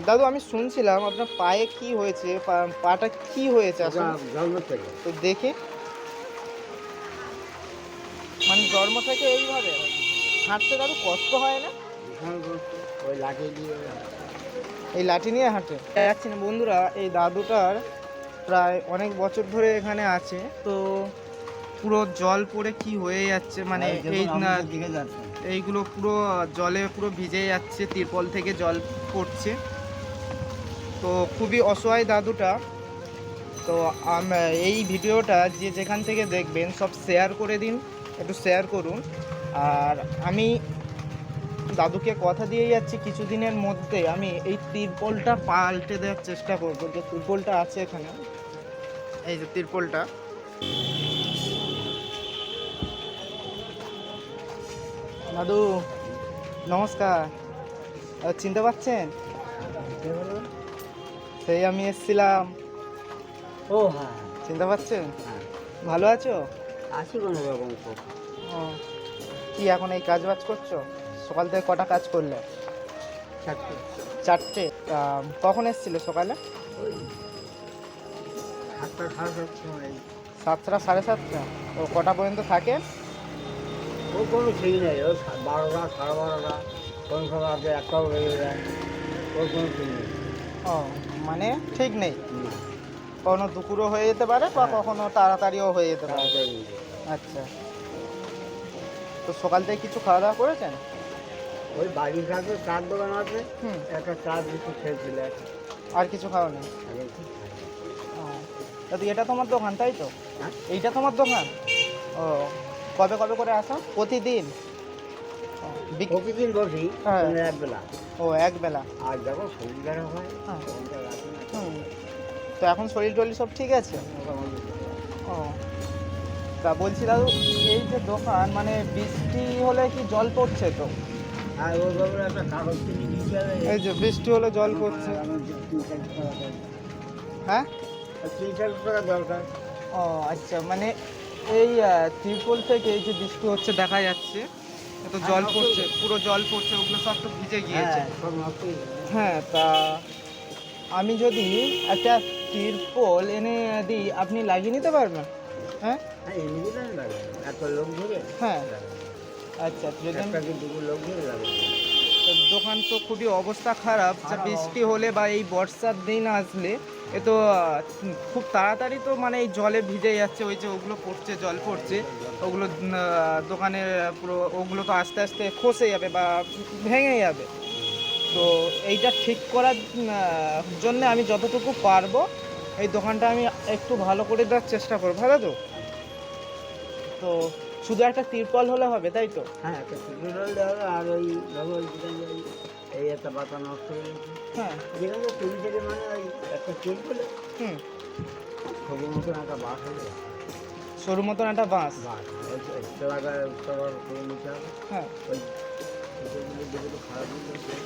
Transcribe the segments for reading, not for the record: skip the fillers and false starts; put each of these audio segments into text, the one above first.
দাদু আমি শুনছিলাম আপনার পায়ে কি হয়েছে, পাটা কি হয়েছে আসলে? জন্ম থেকে। তো দেখি, মানে জন্ম থেকে এইভাবে হাঁটতে দাদু কষ্ট হয় না? ভীষণ কষ্ট। ওই লাঠি দিয়ে এই লাঠি নিয়ে হাঁটে যাচ্ছি না বন্ধুরা। এই দাদুটার প্রায় অনেক বছর ধরে এখানে আছে, তো পুরো জল পড়ে কি হয়ে যাচ্ছে, মানে এই দিকে যাচ্ছে। এইগুলো পুরো জলে পুরো ভিজে যাচ্ছে, তিরপল থেকে জল পড়ছে। তো খুবই অসহায় দাদুটা। তো এই ভিডিওটা যে যেখান থেকে দেখবেন সব শেয়ার করে দিন, একটু শেয়ার করুন। আর আমি দাদুকে কথা দিয়ে যাচ্ছি কিছুদিনের মধ্যে আমি এই তিরপলটা পাল্টে দেওয়ার চেষ্টা করব। যে তিরপলটা আছে এখানে, এই যে তিরপলটা, দাদু নমস্কার। চিনতে পারছেন? সেই আমি এসছিলাম। ও হ্যাঁ, চিনতে পারছেন? হ্যাঁ। ভালো আছো? আছি কোনো রকম। ও, কি এখন এই কাজ বাজ করছো? সকাল থেকে কটা কাজ করলে? চারটে। কখন এসেছিলে সকালে? ওই 7টা 7:30 সময়। 7টা 7:30? ও, কটা পর্যন্ত থাকে? ও কোনো ঠিক নেই। ও 12টা 12:30টা, কোন সময় আছে 1টাও বেজে যায়। ওর কোনো ঠিক নেই। ও, মানে ঠিক নেই। না, কখনো দুপুরও হয়ে যেতে পারে বা হ্যাঁ। কখনো তাড়াতাড়িও হয়ে যেতে পারে। তাড়াতাড়ি। আচ্ছা, তো সকাল থেকে কিছু খাওয়া দাওয়া করেছেন? ওই বাড়ির কাছে চার দোকান আছে, হুম। একটা চা বিস্কুট খেয়েছিল। আর কিছু খাও না? ও, দাদু এটা তোমার দোকান তাই তো? হ্যাঁ, এইটা তোমার দোকান? ও, কবে কবে করে আসো? প্রতিদিন? ও, প্রতিদিন বসি, হ্যাঁ। কোনো একবেলা। ও, একবেলা। আর যখন শরীর খারাপ হয় হ্যাঁ। তখন তো রাখি না। হুম, তো এখন শরীর টরীর সব ঠিক আছে? মোটামুটি। ও, তা বলছি দাদু, এই যে দোকান, মানে বৃষ্টি হলে কি জল পড়ছে তো? আর ওর ব্যাপারে একটা কাগজ কিনে দিতে হবে। এই যে বৃষ্টি হলে জল পড়ছে। আমার 3-4 টাকা দরকার। হ্যাঁ। 3-4 টাকা দরকার। ও আচ্ছা, মানে এই তিরপল থেকে এই যে বৃষ্টি হচ্ছে দেখা যাচ্ছে, এত জল নষ্ট পড়ছে, হয়ে পুরো জল পড়ছে, ওগুলো সব তো ভিজে গিয়েছে। হ্যাঁ, সব নষ্ট হয়ে যাবে। হ্যাঁ, তা আমি যদি একটা তিরপল এনে দিই, আপনি লাগিয়ে নিতে পারবেন? হ্যাঁ। হ্যাঁ, এমনি দিলে লাগে। এত লোক ধরে হ্যাঁ। লাগে। আচ্ছা, যদি একটা কি দুটো লোক ধরে লাগে। তো দোকান তো খুবই অবস্থা খারাপ, যা বৃষ্টি হলে বা এই বর্ষার দিন আসলে এ তো খুব তাড়াতাড়ি তো মানে এই জলে ভিজে যাচ্ছে, ওই যে ওগুলো পড়ছে, জল পড়ছে, ওগুলো দোকানের পুরো ওগুলো তো আস্তে আস্তে খসে যাবে বা ভেঙে যাবে। তো এইটা ঠিক করার জন্য আমি যতটুকু পারবো এই দোকানটা আমি একটু ভালো করে দেওয়ার চেষ্টা করবো, ভালো তো? তো শুধু একটা তিরপল হলে হবে তাই তো? হ্যাঁ, একটা টিউটোরিয়াল দেওয়া হবে। আর ওই ধরো ওই যেখানে এই একটা পাতা নষ্ট হয়ে গেছে, হ্যাঁ। যেখানে তুলি থেকে মানে ওই একটা চেন বলে হুম। সবুজ মতন একটা বাস হলে সরু মতন একটা বাঁশ। বাস ওই তেলাকায় কভার করে নিতে হবে। হ্যাঁ। ওই কুকুরগুলো দেখে তো খারাপ হয়ে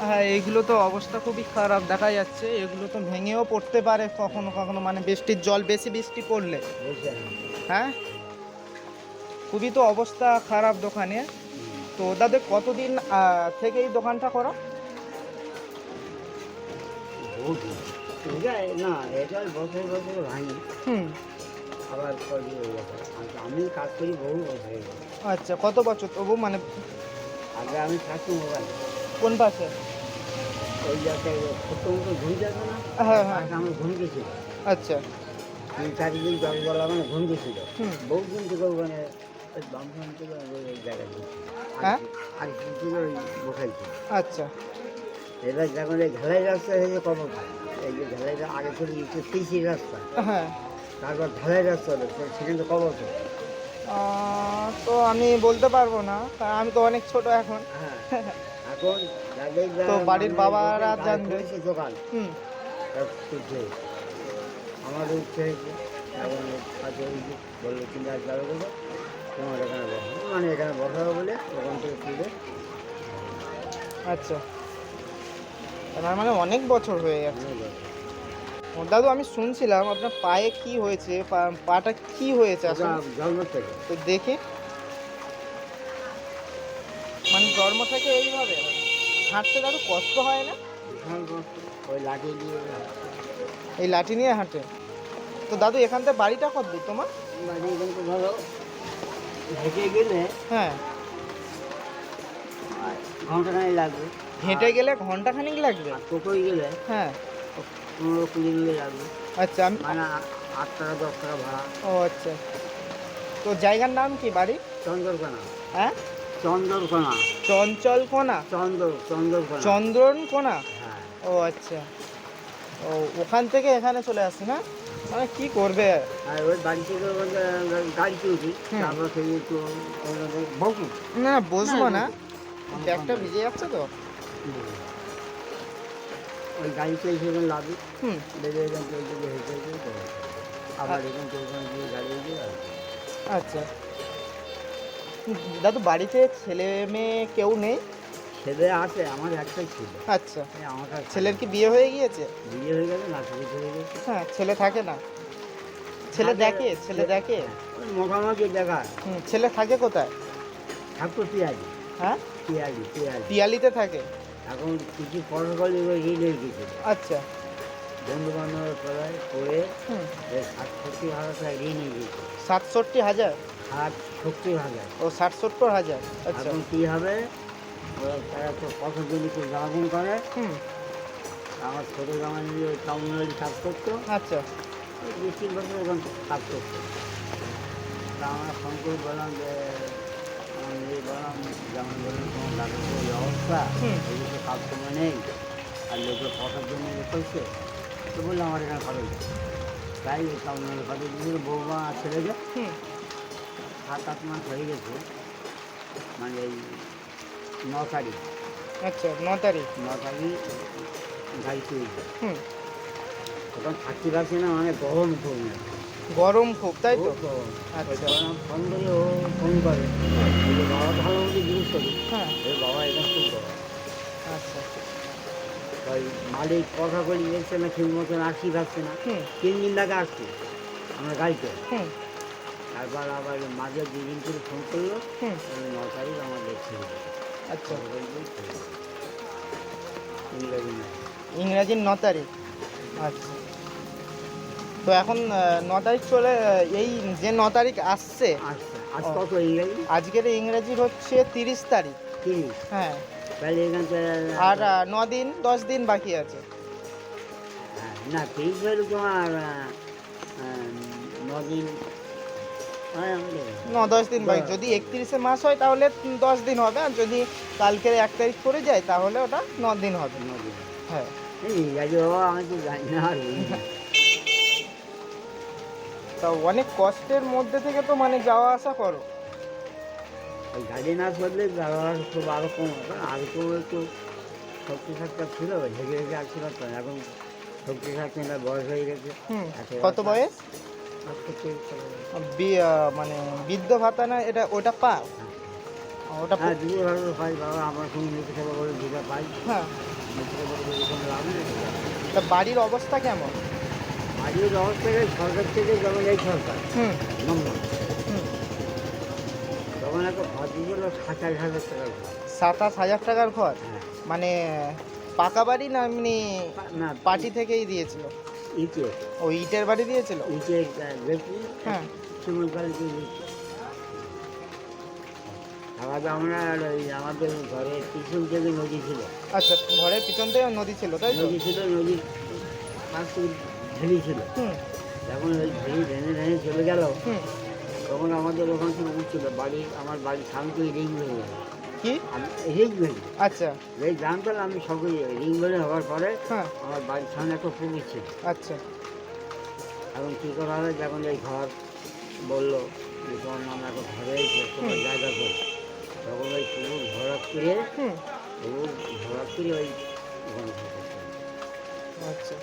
হ্যাঁ, এইগুলো তো অবস্থা খুবই খারাপ দেখা যাচ্ছে, এগুলো তো ভেঙেও পড়তে পারে কখনো কখনো, মানে বৃষ্টির জল, বেশি বৃষ্টি পড়লে। বসে। হ্যাঁ, খুবই তো অবস্থা খারাপ দোকানে। তো দাদা কতদিন থেকে এই দোকানটা করো? এটা না, এটা বছর বছর ভাঙি হুম। আবার করি হয়ে গেছে। আমি কাজ করি বহু বছর হয়ে গেছে। আচ্ছা, কত বছর তবু, মানে আগে আমি থাকছি মোবাইল কোন পাশে? ওই জায়গায় ছোট্ট মতো ঘুম যাবে না, হ্যাঁ হ্যাঁ। পাশে আমার ঘুম গেছিল। আচ্ছা। 3-4 দিন 10 বেলা মানে ঘুম গেছিল। হুম। বহু দিন থেকে ওখানে ওই বামফ্রন্ট থেকে ওই জায়গায় হ্যাঁ। আর থেকে ওই বসাইছিল। আচ্ছা। এবার যখন এই ঢালাই রাস্তা হয়েছে কখন, এই যে ঢালাইটা আগে চলে গেছে পিসি রাস্তা, হ্যাঁ। তারপর ঢালাই রাস্তা হলো, সেখানে কবর। তো আমি বলতে পারবো না, কারণ আমি তো অনেক ছোট এখন। হ্যাঁ, এখন যাদের তো বাড়ির বাবারা জানবে। সে দোকান হুম। উঠে আমাদের উঠতে হয়েছে। এখন কাজে হয়েছে, বললো তুমি আজ যাবে বলে তোমার এখানে বসো, মানে এখানে বসাবো বলে ওখান থেকে তুলে। আচ্ছা, তার মানে অনেক বছর হয়ে গেছে। ও, দাদু আমি শুনছিলাম আপনার পায়ে কি হয়েছে, পাটা কি হয়েছে আসলে? জন্ম থেকে। তো দেখি, মানে জন্ম থেকে এইভাবে হাঁটতে দাদু কষ্ট হয় না? ভীষণ কষ্ট। লাঠি দিয়ে এই লাঠি নিয়ে হাঁটে। তো দাদু এখান থেকে বাড়িটা কত দূর তোমার? বাড়ি এখান থেকে ধরো হেঁটে গেলে হ্যাঁ, ঘন্টাখানি লাগবে। হেঁটে গেলে ঘন্টাখানিক লাগবে। আর টোটোয় গেলে হ্যাঁ, 15-20 মিনিট লাগবে। আচ্ছা আমি মানে 8 টাকা 10 টাকা ভাড়া। ও আচ্ছা। তো জায়গার নাম কি বাড়ি? চন্দ্রকোনা, হ্যাঁ, চন্দ্রকোনা, চঞ্চলকোনা, চন্দ্রকোনা। চন্দ্রনকোনা। হ্যাঁ, ও আচ্ছা। ও ওখান থেকে এখানে চলে আসছে না? মানে কি করবে? আর ওই বাড়ি থেকে গাড়িতে উঠি, হুম। তারপর থেকে একটু বকু। না বসবো না, আমার ব্যাগটা কাম ভিজে যাচ্ছে তো। ওই গাড়িতে এসে এখানে লাভি হুম। লেগে এখান থেকে ওইদিকে হেঁটে হেঁটে চলে যায়। আবার এখান থেকে ওখানে গিয়ে গাড়ি গিয়ে আচ্ছা দাদু বাড়িতে ছেলে মেয়ে কেউ নেই? ছেলে আছে, আমার একটাই ছিল। আচ্ছা, আমার কাছে ছেলের কি বিয়ে হয়ে গিয়েছে? বিয়ে হয়ে গেছে, নাচুরি হয়ে গেছে। হ্যাঁ, ছেলে থাকে না? ছেলে দেখে, ছেলে দেখে। ওই মোটামুটি দেখা হুম, ছেলে থাকে কোথায়? ঠাকুর পিয়ালি, হ্যাঁ, পিয়ালি, পিয়ালি। পিয়ালিতে থাকে। এখন কিছু পরকালে ওই ঋণ হয়ে গেছে, আচ্ছা। বন্ধু বান্ধবের পড়ায় পড়ে হুম, 60-70 হাজার টাকা ঋণ হয়ে গেছে। 67,000? 60-70 হাজার। ও 60-70,000। আচ্ছা। এখন কী হবে, ওরা তারা তো কত দিন একটু জ্বালাপন করে। হুম, আমার ছোটো জামা নিয়ে তামিলনাড়ু কাজ করতো, আচ্ছা। ওই 2-3 বছর ওখান কাজ করতো। তা আমরা ফোন করে বললাম যে আমার মেয়ে বললাম, যেমন বললাম তোমার ডাক্তার এই অবস্থা, হুম। এই তো কাজকর্ম নেই, আর লোকের পটার জন্য ইয়ে করছে। তো বললাম আমার এখানে খরচ নেই। তাই ওই তামিলনাড়ু খরচ দিয়েছিল বৌমা আর ছেলেকে। হুম, 7-8 মাস হয়ে গেছে, মানে এই 9 তারিখ, আচ্ছা 9 তারিখ। 9 তারিখ গাড়ি চলেছে। হুম, তখন থাকতে পারছি না, মানে গরম খুব না, গরম খুব, তাই তো? খুব গরম। আচ্ছা। ফোন করে ও ফোন করে, বলে বাবা ভালো মতো জিনিস করি। হ্যাঁ, বাবা এটা খুব গরম। আচ্ছা। ওই মালিক কথা বলি এসছে না, ঠিক মতন আসি পারছে না। হুম, 3 দিন লাগে আসছে আমরা গাড়িতে। হুম, তারপর আবার মাঝে 2 দিন করে ফোন করলো, হুম, 9 তারিখ আমাদের ছেড়ে দিল। আচ্ছা। ইংরেজি না, ইংরাজির 9 তারিখ। আচ্ছা। তো এখন 9 তারিখ চলে, এই যে 9 তারিখ আসছে, আচ্ছা। আজ ও। কত ইংরেজি? আজকের ইংরাজির হচ্ছে 30 তারিখ। 30। হ্যাঁ, তাহলে এখান থেকে আর 9 দিন 10 দিন বাকি আছে। না 30 হলে তোমার 9 দিন, 9-10 দিন বাকি। যদি 31শে মাস হয় তাহলে 10 দিন হবে, আর যদি কালকের 1 তারিখ করে যায় তাহলে ওটা 9 দিন হবে। 9 দিন। হ্যাঁ। ইংরাজি বাবা আমি তো জানি না আর তা অনেক কষ্টের মধ্যে থেকে তো মানে যাওয়া আসা করো। ওই গাড়ি না চললে ব্যবহার খুব আরও কম হবে। আগে তো একটু শক্তি সাতটা ছিল, হেগে হেগে আসতে পারতাম। এখন শক্তি সাতটা বয়স হয়ে গেছে। হুম, কত বয়স? মানে বৃদ্ধ ভাতা না এটা, ওটা পাও? ওটা হ্যাঁ, দিদি ভালো পাই বাবা, আমার সঙ্গে মেয়েকে সেবা করে দিদা পাই। হ্যাঁ। মেয়েকে সেবা করে দিদি কোনো লাভ নেই। তা বাড়ির অবস্থা কেমন? বাড়ির ব্যবস্থা থেকে সরকার থেকে যেমন এই সরকার হুম, নম্বর, হুম। তখন একটা ঘর দিয়েছিল 27,000 টাকার ঘর। 27,000 টাকার ঘর? হ্যাঁ, মানে পাকা বাড়ি না এমনি না পার্টি থেকেই দিয়েছিল? ইটে, ও ইটের বাড়ি দিয়েছিল? ইটে দেখি হ্যাঁ। সিমেন্ট বাড়িতে দিচ্ছে। আবার আমরা ওই আমাদের ঘরে পিছন থেকে নদী ছিল, আচ্ছা, ঘরের পিছন থেকে নদী ছিল, তাই তো? নদী ছিল, নদীর পাশ থেকে ভেলি ছিল। হুম, যখন ওই ভেলি ভেঙে ভেঙে চলে গেল, হুম। তখন আমাদের ওখান থেকে উঠছিল বাড়ি, আমার বাড়ির সামনে থেকে রিং ভেঙে গেল। কি? রিং ভেঙে, আচ্ছা। এই জানতাম আমি সবই রিং ভেঙে হওয়ার পরে হ্যাঁ, আমার বাড়ির সামনে একটা পুকুর ছিল। আচ্ছা। এখন কী করা হবে, যখন এই ঘর বললো যে তোমার নামে একটা ঘরে এসে তোমার জায়গা করে, তখন ওই পুকুর ভরাট করে, হুম, পুকুর ভরাট করে ওই ওখানে থাকতে। আচ্ছা।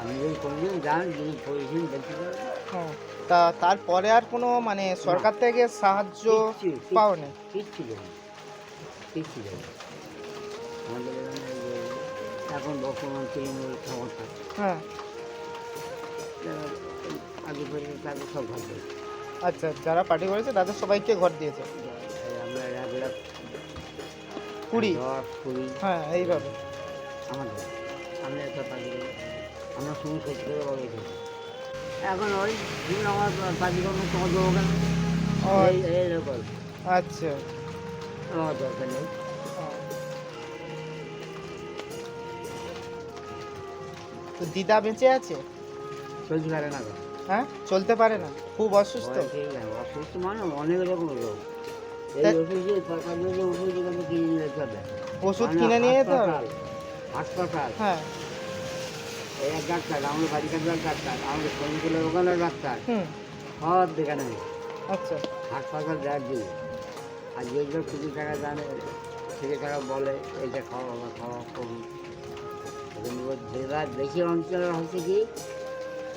আমি যদি কোনোদিন যান, যদি পজিশন দেখতে পারেন, হুম। তা তারপরে আর কোনো মানে সরকার থেকে সাহায্য পাওনি? কিচ্ছু দেয় না, কিচ্ছু দেয় না। আমাদের এখানে এই যে এখন বর্তমান তৃণমূল ক্ষমতা, হ্যাঁ। যারা এই আগে পরে তাদের সব ঘর দেয়। আচ্ছা, যারা পার্টি করেছে তাদের সবাইকে ঘর দিয়েছে? আমরা 1,00,000 20? 10, 20 হ্যাঁ, এইভাবে। আমাদের, আমি ব্যবসা পাখি আমরা সময় 70 টাকা বড় উঠেছি। এখন ওই দিন আমার পাখি কোনো তোমার দেবো কেন, ও এই লোকাল আচ্ছা। আমার দরকার নেই। তো দিদা বেঁচে আছে? চলতে পারে না, হ্যাঁ, চলতে পারে না, খুব অসুস্থ। অসুস্থ মানে অনেক রকম রোগ। এই তা- ওষুধে সরকারের যে ওষুধ এখানে কিনে নিয়ে যেতে হবে, ওষুধ মানে কিনে নিয়ে যেতে হবে? হাসপাতাল, হ্যাঁ। এই এক ডাক্তার, আমাদের বাড়ি কাটার ডাক্তার, আমাদের সৈনিকের ওখানের ডাক্তার, হুম। সব দেখানো হয়। আচ্ছা। হাসপাতাল দেওয়ার দিবে, আর যেগুলো 20 টাকা জানে থেকে টাকা বলে এইটা খাওয়া বাবা, খাওয়া করুন। যেবার বেশি অঞ্চল হচ্ছে কি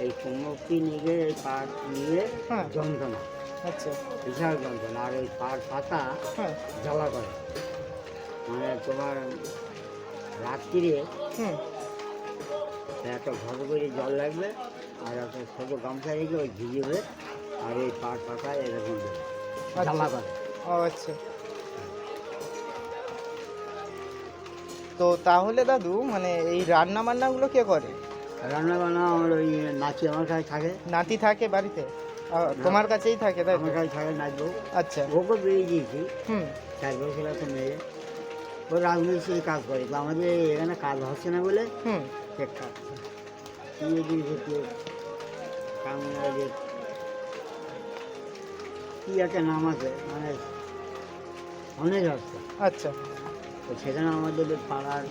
এই সমষ্টি নিয়ে এই পাট নিয়ে হ্যাঁ। যন্ত্রণা, আচ্ছা। বিশাল যন্ত্রণা। আর এই পাট পাতা হ্যাঁ। জ্বালা করে, মানে তোমার রাত্রিরে হুম। একটা ঘর করে জল লাগবে, আর একটা ছোটো গামছা রেখে ওই ভিজিয়ে, আর এই পাট পাতা এরকম দেবে, জ্বালা করে। ও আচ্ছা। তো তাহলে দাদু মানে এই রান্না বান্নাগুলো কে করে? রান্না বান্না আমার ওই নাচি আমার কাছে থাকে। নাতি থাকে বাড়িতে? তোমার কাছেই থাকে তাই তো? আমার কাছে থাকে নাচবো। আচ্ছা। ওকে বেরিয়ে দিয়েছি, হুম। 4 বছর একটা মেয়ে, ও রাজমিস্ত্রি কাজ করে, তো আমাদের এখানে কাজ হচ্ছে না বলে হুম। সে কাজ কামনাদের কি একটা নাম আছে, মানে অনেক রাস্তা। আচ্ছা। তো সেখানে আমাদের পাড়ার,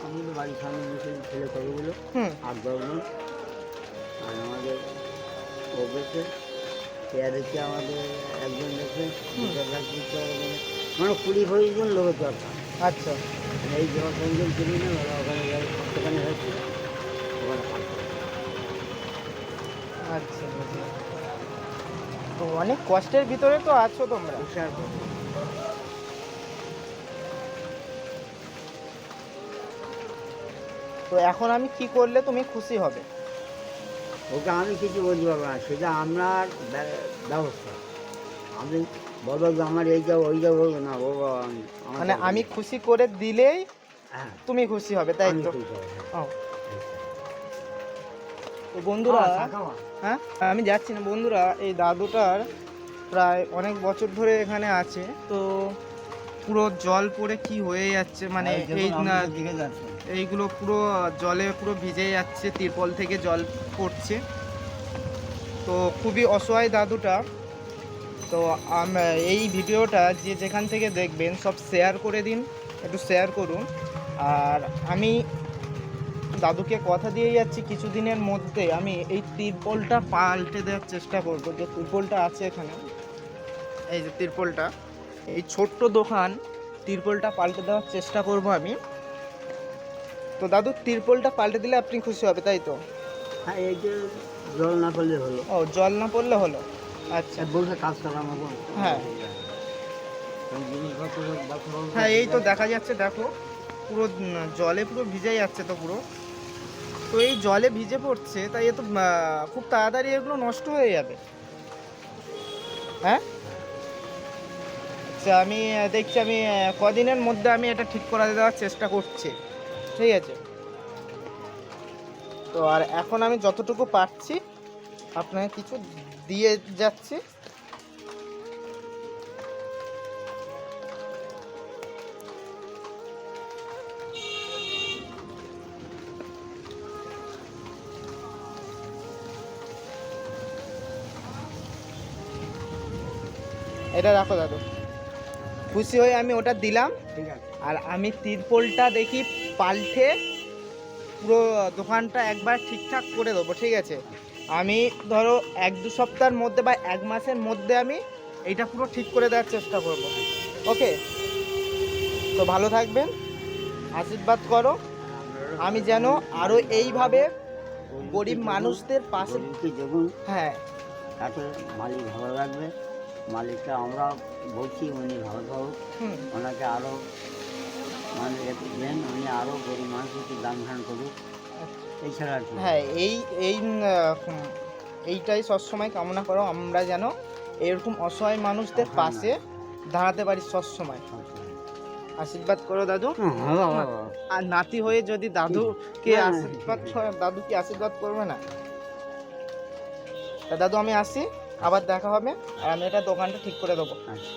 আমাদের বাড়ির সামনে মুসলিম ছেলে কতগুলো, হুম। 8-10 জন। আর আমাদের ও গেছে, পেয়ারেছে আমাদের একজন গেছে, মানে 20-25 জন লোকের দরকার। আচ্ছা। এই জল সঞ্জল কিনি না, ওরা ওখানে যাই, সেখানে হচ্ছে ওখানে কাজ করে। আচ্ছা, বুঝলাম। তো অনেক কষ্টের ভিতরে তো আছো তোমরা। বিশাল করে। তো এখন আমি কি করলে তুমি খুশি হবে? ওকে আমি কিছু বলতে পারবো না, সেটা আপনার ব্যবস্থা। আমি বলবো যে আমার এইটা ওইটা বলবো না, ও মানে আমি খুশি করে দিলেই হ্যাঁ তুমি খুশি হবে তাই আমি তো? খুশি হব, হ্যাঁ। ও। তো বন্ধুরা, খাওয়া। হ্যাঁ আমি যাচ্ছি না বন্ধুরা, এই দাদুটার প্রায় অনেক বছর ধরে এখানে আছে, তো পুরো জল পড়ে কি হয়ে যাচ্ছে, মানে এই দিকে যাচ্ছে। এইগুলো পুরো জলে পুরো ভিজে যাচ্ছে, তিরপল থেকে জল পড়ছে। তো খুবই অসহায় দাদুটা। তো এই ভিডিওটা যে যেখান থেকে দেখবেন সব শেয়ার করে দিন, একটু শেয়ার করুন। আর আমি দাদুকে কথা দিয়ে যাচ্ছি কিছুদিনের মধ্যে আমি এই তিরপলটা পাল্টে দেওয়ার চেষ্টা করব। যে তিরপলটা আছে এখানে, এই যে তিরপলটা, এই ছোট্ট দোকান, তিরপলটা পাল্টে দেওয়ার চেষ্টা করব আমি। তো দাদু তিরপলটা পাল্টে দিলে আপনি খুশি হবে তাই তো? হ্যাঁ, এই যে জল না পড়লে হলো। ও, জল না পড়লে হলো। আচ্ছা। বলতে কাজ করানো। হ্যাঁ হ্যাঁ, এই তো দেখা যাচ্ছে, দেখো পুরো জলে পুরো ভিজে যাচ্ছে তো পুরো। তো এই জলে ভিজে পড়ছে, তাই এ তো খুব তাড়াতাড়ি এগুলো নষ্ট হয়ে যাবে। হ্যাঁ আচ্ছা, আমি দেখছি আমি কদিনের মধ্যে আমি এটা ঠিক করে দেওয়ার চেষ্টা করছি, ঠিক আছে? তো আর এখন আমি যতটুকু পারছি আপনাকে কিছু দিয়ে যাচ্ছি। এটা রাখো দাদু, খুশি হয়ে আমি ওটা দিলাম। ঠিক আছে। আর আমি তিরপলটা দেখি পাল্টে পুরো দোকানটা একবার ঠিকঠাক করে দেবো, ঠিক আছে? আমি ধরো 1-2 সপ্তাহের মধ্যে বা 1 মাসের মধ্যে আমি এইটা পুরো ঠিক করে দেওয়ার চেষ্টা করব। ওকে, তো ভালো থাকবেন, আশীর্বাদ করো আমি যেন আরও এইভাবে গরিব মানুষদের পাশে। দেখুন, হ্যাঁ তাতে মালিক ভালো লাগবে, মালিকটা আমরা বলছি উনি ভালো থাকুক, হুম। ওনাকে আরও মানে একটু দেন, উনি আরও গরিব মানুষকে দান ধান করুক, এছাড়া আর কি। হ্যাঁ, এইটাই সবসময় কামনা করো, আমরা যেন এরকম অসহায় মানুষদের পাশে দাঁড়াতে পারি সবসময়। আশীর্বাদ করো দাদু। হ্যাঁ বাবা। আর নাতি হয়ে যদি দাদুকে না, না। আশীর্বাদ করে, দাদু কি আশীর্বাদ করবে না? তা দাদু আমি আসি, আবার দেখা হবে, আর আমি এটা দোকানটা ঠিক করে দেবো। আচ্ছা।